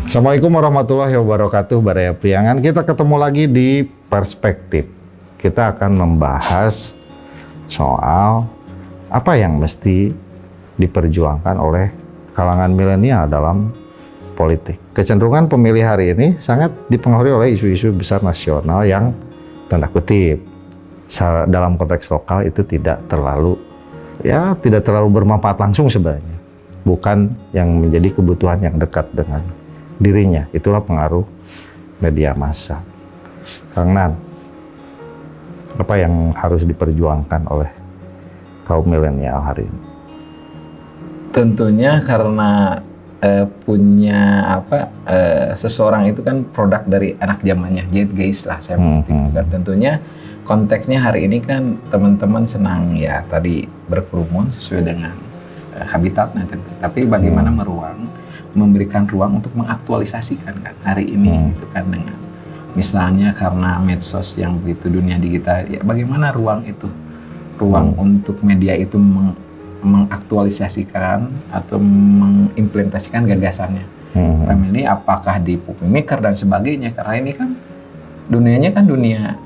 Assalamualaikum warahmatullahi wabarakatuh, Baraya Priangan. Kita ketemu lagi di Perspektif. Kita akan membahas soal apa yang mesti diperjuangkan oleh kalangan milenial dalam politik. Kecenderungan pemilih hari ini sangat dipengaruhi oleh isu-isu besar nasional yang tanda kutip dalam konteks lokal itu tidak terlalu bermanfaat langsung sebenarnya. Bukan yang menjadi kebutuhan yang dekat dengan dirinya. Itulah pengaruh media massa. Kang Nan, apa yang harus diperjuangkan oleh kaum milenial hari ini? Tentunya karena seseorang itu kan produk dari anak zamannya, zeitgeist lah saya mengutip. Tentunya konteksnya hari ini kan teman-teman senang ya tadi berkerumun sesuai dengan habitatnya tentu. Tapi bagaimana memberikan ruang untuk mengaktualisasikan kan hari ini gitu kan, dengan misalnya karena medsos yang begitu dunia digital ya, bagaimana ruang untuk media itu mengaktualisasikan atau mengimplementasikan gagasannya. Ini apakah di Pupmaker dan sebagainya, karena ini kan dunianya kan dunia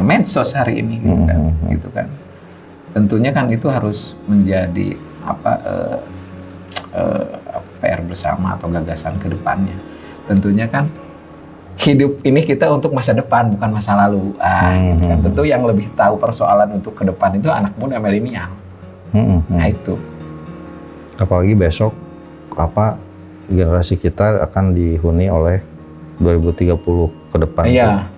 medsos hari ini gitu kan. Tentunya kan itu harus menjadi PR bersama atau gagasan ke depannya. Tentunya kan hidup ini kita untuk masa depan, bukan masa lalu. Gitu kan. Tentu yang lebih tahu persoalan untuk ke depan itu anak muda milenial. Nah itu. Apalagi besok generasi kita akan dihuni oleh 2030 ke depan. Iya.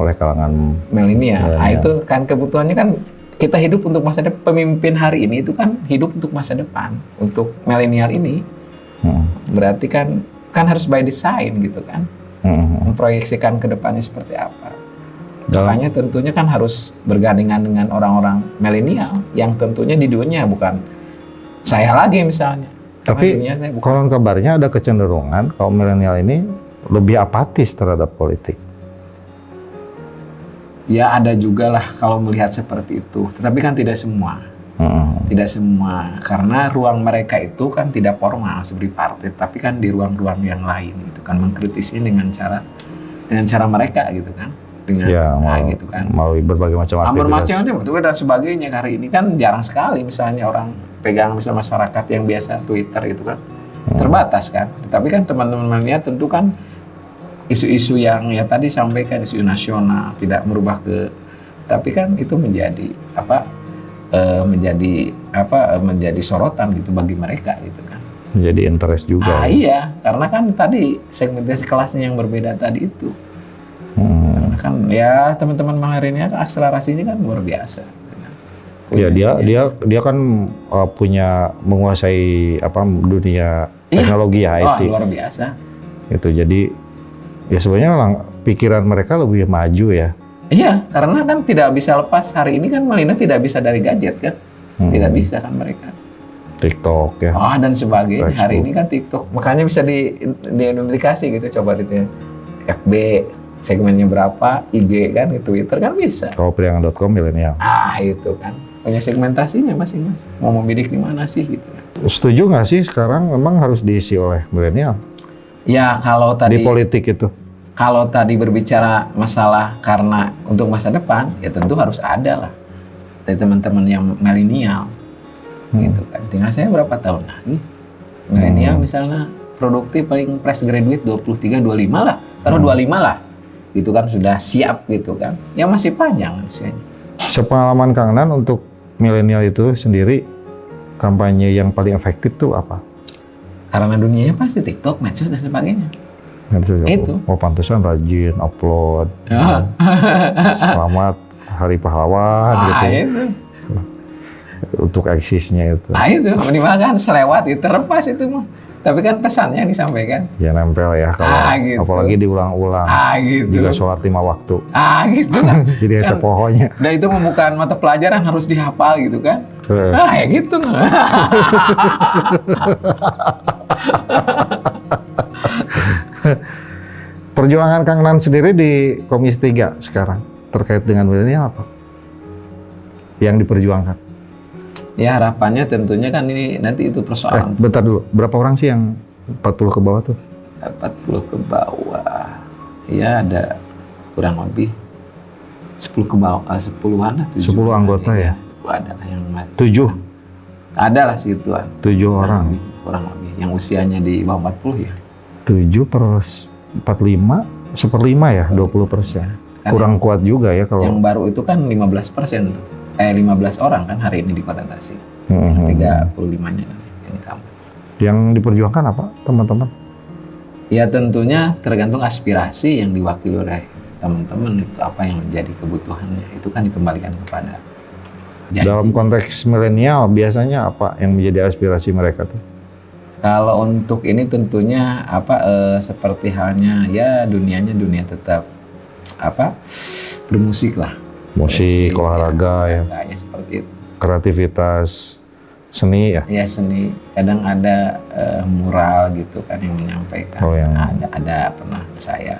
Oleh kalangan milenial. Nah itu kan kebutuhannya kan kita hidup untuk masa depan. Pemimpin hari ini itu kan hidup untuk masa depan, untuk milenial ini. Berarti kan harus by design gitu kan. Memproyeksikan ke depannya seperti apa. Makanya tentunya kan harus bergandengan dengan orang-orang milenial yang tentunya di dunia bukan saya lagi misalnya. Tapi konon kabarnya ada kecenderungan kaum milenial ini lebih apatis terhadap politik. Ya ada juga lah kalau melihat seperti itu. Tetapi kan tidak semua. Tidak semua. Karena ruang mereka itu kan tidak formal seperti partai. Tapi kan di ruang-ruang yang lain gitu kan. Mengkritisinya dengan cara mereka gitu kan. Dengan gitu kan. Melalui berbagai macam aktivitas. Betul dan sebagainya. Hari ini kan jarang sekali misalnya orang pegang misalnya masyarakat yang biasa Twitter gitu kan. Terbatas kan. Tapi kan teman-teman melihat tentu kan isu-isu yang ya tadi sampaikan, isu nasional tidak merubah tapi kan itu menjadi menjadi sorotan gitu bagi mereka gitu kan, menjadi interest juga. Iya, karena kan tadi segmentasi kelasnya yang berbeda tadi itu. Karena kan ya teman-teman milenial akselerasinya kan luar biasa. Ya dia kan punya menguasai dunia teknologi IT. Luar biasa. Itu jadi ya sebenarnya pikiran mereka lebih maju ya. Iya, karena kan tidak bisa lepas hari ini kan milenial tidak bisa dari gadget kan. Tidak bisa kan mereka. TikTok ya. Dan sebagainya. Facebook. Hari ini kan TikTok. Makanya bisa diidentifikasi gitu, coba ditanya. FB segmennya berapa, IG kan, Twitter kan bisa. Kalau priangan.com milenial. Itu kan. Punya segmentasinya masing-masing. Mau membidik di mana sih gitu. Setuju nggak sih sekarang memang harus diisi oleh milenial? Ya kalau tadi di politik itu. Kalau tadi berbicara masalah karena untuk masa depan, ya tentu harus ada lah dari teman-teman yang milenial, gitu kan. Tinggal saya berapa tahun lagi, milenial misalnya produktif paling fresh graduate 23-25 lah, taruh 25 lah, gitu kan sudah siap gitu kan. Ya masih panjang misalnya. Sepengalaman Kang Nan untuk milenial itu sendiri, kampanye yang paling efektif tuh apa? Karena dunianya pasti TikTok, medsos dan sebagainya. Itu. Pantesan rajin upload. Selamat Hari Pahlawan gitu. Itu. Untuk eksisnya itu. Itu minimal kan selewat itu terlepas itu mah. Tapi kan pesannya disampaikan. Ya nempel ya kalau gitu. Apalagi diulang-ulang. Gitu. Juga sholat 5 waktu. Gitu lah. Jadi kan, sepohonnya. Dan itu bukan mata pelajaran harus dihafal gitu kan. Ya gitu. Perjuangan Kang Nan sendiri di Komisi 3 sekarang terkait dengan milenial apa? Yang diperjuangkan? Ya harapannya tentunya kan ini nanti itu persoalan. Bentar dulu, berapa orang sih yang 40 ke bawah tuh? 40 ke bawah. Ya ada kurang lebih 10 ke bawah, 10-an lah. 10 anggota ya? Ada lah yang masih. 7? Ada lah segituan. 7 orang? Kurang lebih. Yang usianya di bawah 40 ya. 7 per 45, 1/5 ya, 20%. Kurang kuat juga ya kalau... Yang baru itu kan 15% tuh. 15 orang kan hari ini di Kota Tasik. 35-nya kan yang kamu. Yang diperjuangkan apa teman-teman? Ya tentunya tergantung aspirasi yang diwakili oleh teman-teman itu apa yang menjadi kebutuhannya. Itu kan dikembalikan kepada janji. Dalam konteks milenial biasanya apa yang menjadi aspirasi mereka tuh? Kalau untuk ini tentunya seperti halnya ya dunianya dunia tetap bermusik lah. Musik, olahraga ya. Ya seperti itu. Kreativitas, seni ya. Ya seni. Kadang ada mural gitu kan yang menyampaikan. Oh, yang... Ada pernah saya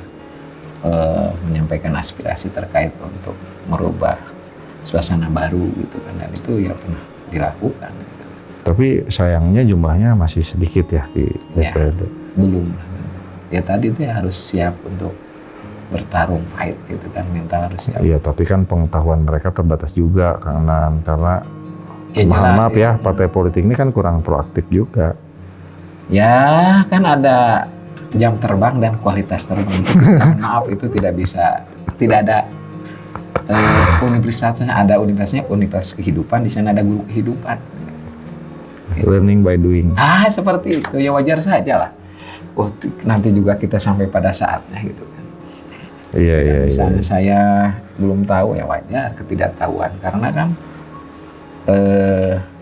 menyampaikan aspirasi terkait untuk merubah suasana baru gitu kan, dan itu ya pernah dilakukan. Gitu. Tapi sayangnya jumlahnya masih sedikit ya di DPRD. Ya, belum. Ya tadi itu ya harus siap untuk bertarung, fight gitu kan, mental harus siap. Iya, tapi kan pengetahuan mereka terbatas juga karena ya, maaf ya, partai politik ini kan kurang proaktif juga. Ya kan ada jam terbang dan kualitas terbang. Maaf itu tidak bisa, tidak ada universitasnya, ada universitas kehidupan, di sana ada guru kehidupan. Learning by doing. Seperti itu ya, wajar saja lah. Nanti juga kita sampai pada saatnya gitu kan. Iya. Misalnya saya belum tahu ya wajar ketidaktahuan, karena kan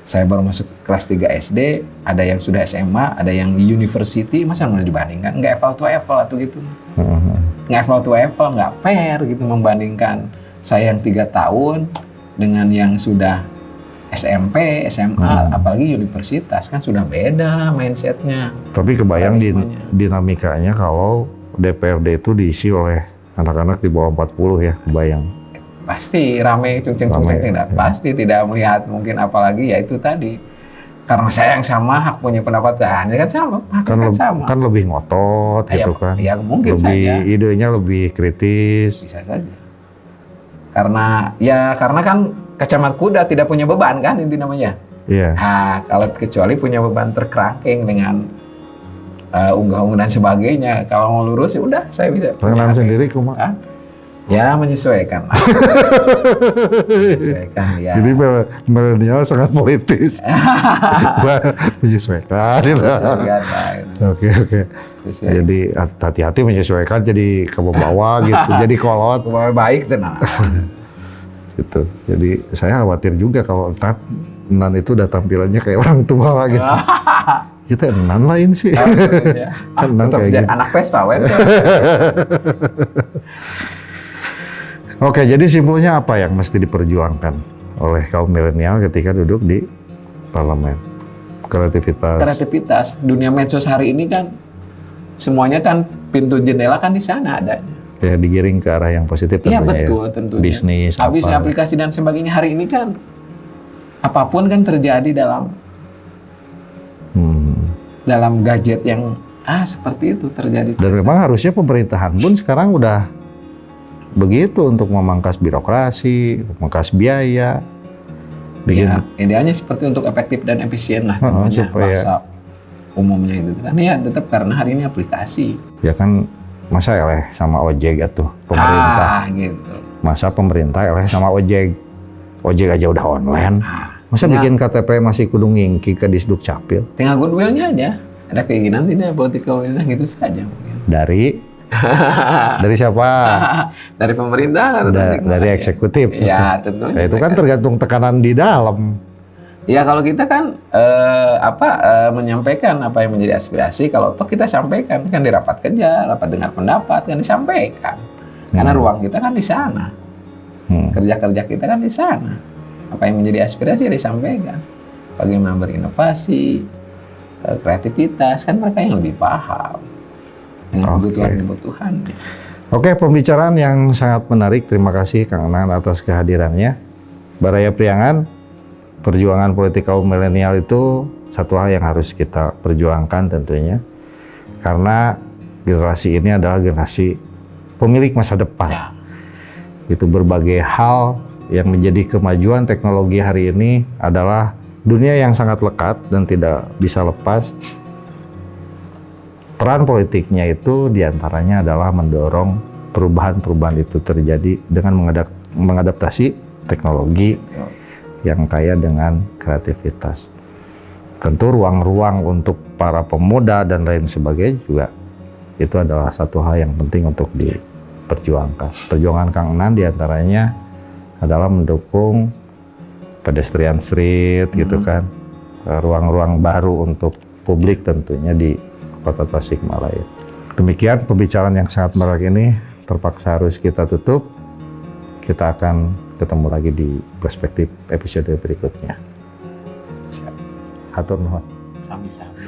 saya baru masuk kelas 3 SD, ada yang sudah SMA, ada yang di university, masa mau dibandingkan? Nggak apple to apple atau gitu. Nggak apple to apple, nggak fair gitu membandingkan saya yang 3 tahun dengan yang sudah SMP, SMA, apalagi universitas, kan sudah beda mindsetnya. Tapi kebayang dinamikanya kalau DPRD itu diisi oleh anak-anak di bawah 40 ya, kebayang. Pasti rame, cungceng-cungceng tidak. Ya. Pasti tidak melihat mungkin, apalagi ya itu tadi. Karena saya yang sama, hak punya pendapat, ya kan sama, hak kan sama. Kan lebih ngotot gitu kan. Ya mungkin lebih, saja. Idenya lebih kritis. Bisa saja. Karena kan kacamata kuda tidak punya beban kan, itu namanya. Iya. Kalau kecuali punya beban terkerangkeng dengan unggah-ungguh dan sebagainya. Kalau mau lurus ya udah, saya bisa. Pengenalan sendiri kumaha? Ya menyesuaikan lah. Menyesuaikan ya. Jadi milenial sangat politis. Menyesuaikan. Oke. Jadi hati-hati menyesuaikan, jadi ke bawah gitu, jadi kolot. Ke bawah baik tenang. Gitu. Jadi saya khawatir juga kalau Nan itu udah tampilannya kayak orang tua gitu. Kita Nan lain sih. Nan kayak gitu. Anak Vespa kan. Oke, jadi simpulnya apa yang mesti diperjuangkan oleh kaum milenial ketika duduk di parlemen? Kreativitas. Dunia medsos hari ini kan semuanya kan pintu jendela kan di sana adanya. Ya digiring ke arah yang positif tentunya. Iya betul, tentunya. Bisnis, habis aplikasi dan sebagainya hari ini kan apapun kan terjadi dalam gadget yang seperti itu terjadi. Dan memang harusnya pemerintahan pun sekarang udah begitu untuk memangkas birokrasi, memangkas biaya. Ya, idealnya seperti untuk efektif dan efisien lah tentunya bahasa umumnya itu kan ya, tetap karena hari ini aplikasi. Ya kan masa eleh sama ojek atuh pemerintah. Gitu. Masa pemerintah eleh sama ojek. Ojek aja udah online. Masa bikin KTP masih kudu ngingki ke Disduk Capil? Tinggal goodwill-nya aja. Ada keinginan tidak political will-nya gitu saja mungkin. Dari siapa? Dari pemerintah atau dari eksekutif. Ya tentunya. Itu kan tergantung tekanan di dalam. Ya kalau kita kan menyampaikan apa yang menjadi aspirasi, kalau toh kita sampaikan kan di rapat kerja, rapat dengar pendapat kan disampaikan. Karena ruang kita kan di sana. Kerja-kerja kita kan di sana. Apa yang menjadi aspirasi disampaikan. Bagaimana berinovasi, kreativitas, kan mereka yang lebih paham dengan kebutuhan. Oke, pembicaraan yang sangat menarik. Terima kasih Kang Nan atas kehadirannya. Baraya Priangan, perjuangan politik kaum milenial itu satu hal yang harus kita perjuangkan tentunya. Karena generasi ini adalah generasi pemilik masa depan. Ya. Itu berbagai hal yang menjadi kemajuan teknologi hari ini adalah dunia yang sangat lekat dan tidak bisa lepas. Peran politiknya itu diantaranya adalah mendorong perubahan-perubahan itu terjadi dengan mengadaptasi teknologi yang kaya dengan kreativitas. Tentu ruang-ruang untuk para pemuda dan lain sebagainya juga itu adalah satu hal yang penting untuk diperjuangkan. Perjuangan Kang Enan diantaranya adalah mendukung pedestrian street gitu kan, ruang-ruang baru untuk publik tentunya di Kota Tasikmalaya. Demikian pembicaraan yang sangat menarik ini terpaksa harus kita tutup. Kita akan ketemu lagi di perspektif episode berikutnya. Hatur nuhun. Sami-sami.